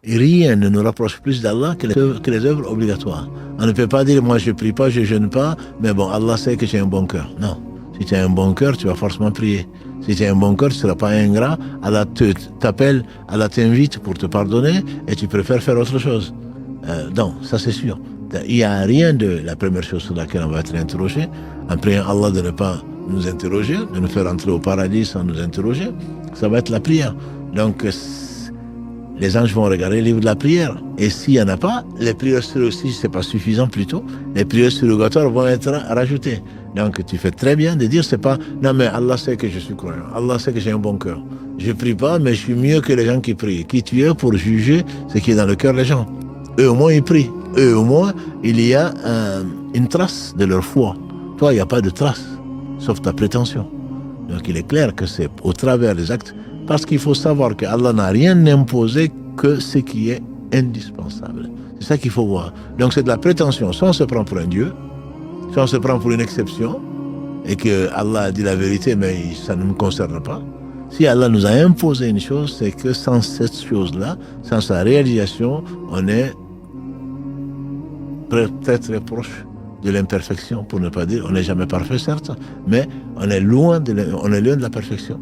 Rien ne nous rapproche plus d'Allah que les œuvres obligatoires. On ne peut pas dire, moi je prie pas, je jeûne pas, mais bon, Allah sait que j'ai un bon cœur. Non. Si tu as un bon cœur, tu vas forcément prier. Si tu as un bon cœur, tu ne seras pas ingrat. Allah t'appelle, Allah t'invite pour te pardonner et tu préfères faire autre chose. Donc, ça c'est sûr. Il n'y a rien de la première chose sur laquelle on va être interrogé. En priant Allah de ne pas nous interroger, de nous faire entrer au paradis sans nous interroger, ça va être la prière. Donc, les anges vont regarder le livre de la prière. Et s'il n'y en a pas, les prières aussi, c'est pas suffisant plutôt, les prières surrogatoires vont être rajoutées. Donc tu fais très bien de dire, c'est pas, non mais Allah sait que je suis croyant, Allah sait que j'ai un bon cœur. Je prie pas, mais je suis mieux que les gens qui prient. Qui tu es pour juger ce qui est dans le cœur des gens? Eux au moins ils prient. Eux au moins, il y a une trace de leur foi. Toi, il n'y a pas de trace, sauf ta prétention. Donc il est clair que c'est au travers des actes. Parce qu'il faut savoir que Allah n'a rien imposé que ce qui est indispensable. C'est ça qu'il faut voir. Donc c'est de la prétention. Soit on se prend pour un Dieu, soit on se prend pour une exception, et que Allah a dit la vérité, mais ça ne me concerne pas. Si Allah nous a imposé une chose, c'est que sans cette chose-là, sans sa réalisation, on est très très proche de l'imperfection, pour ne pas dire, on n'est jamais parfait certes, mais on est loin de la perfection.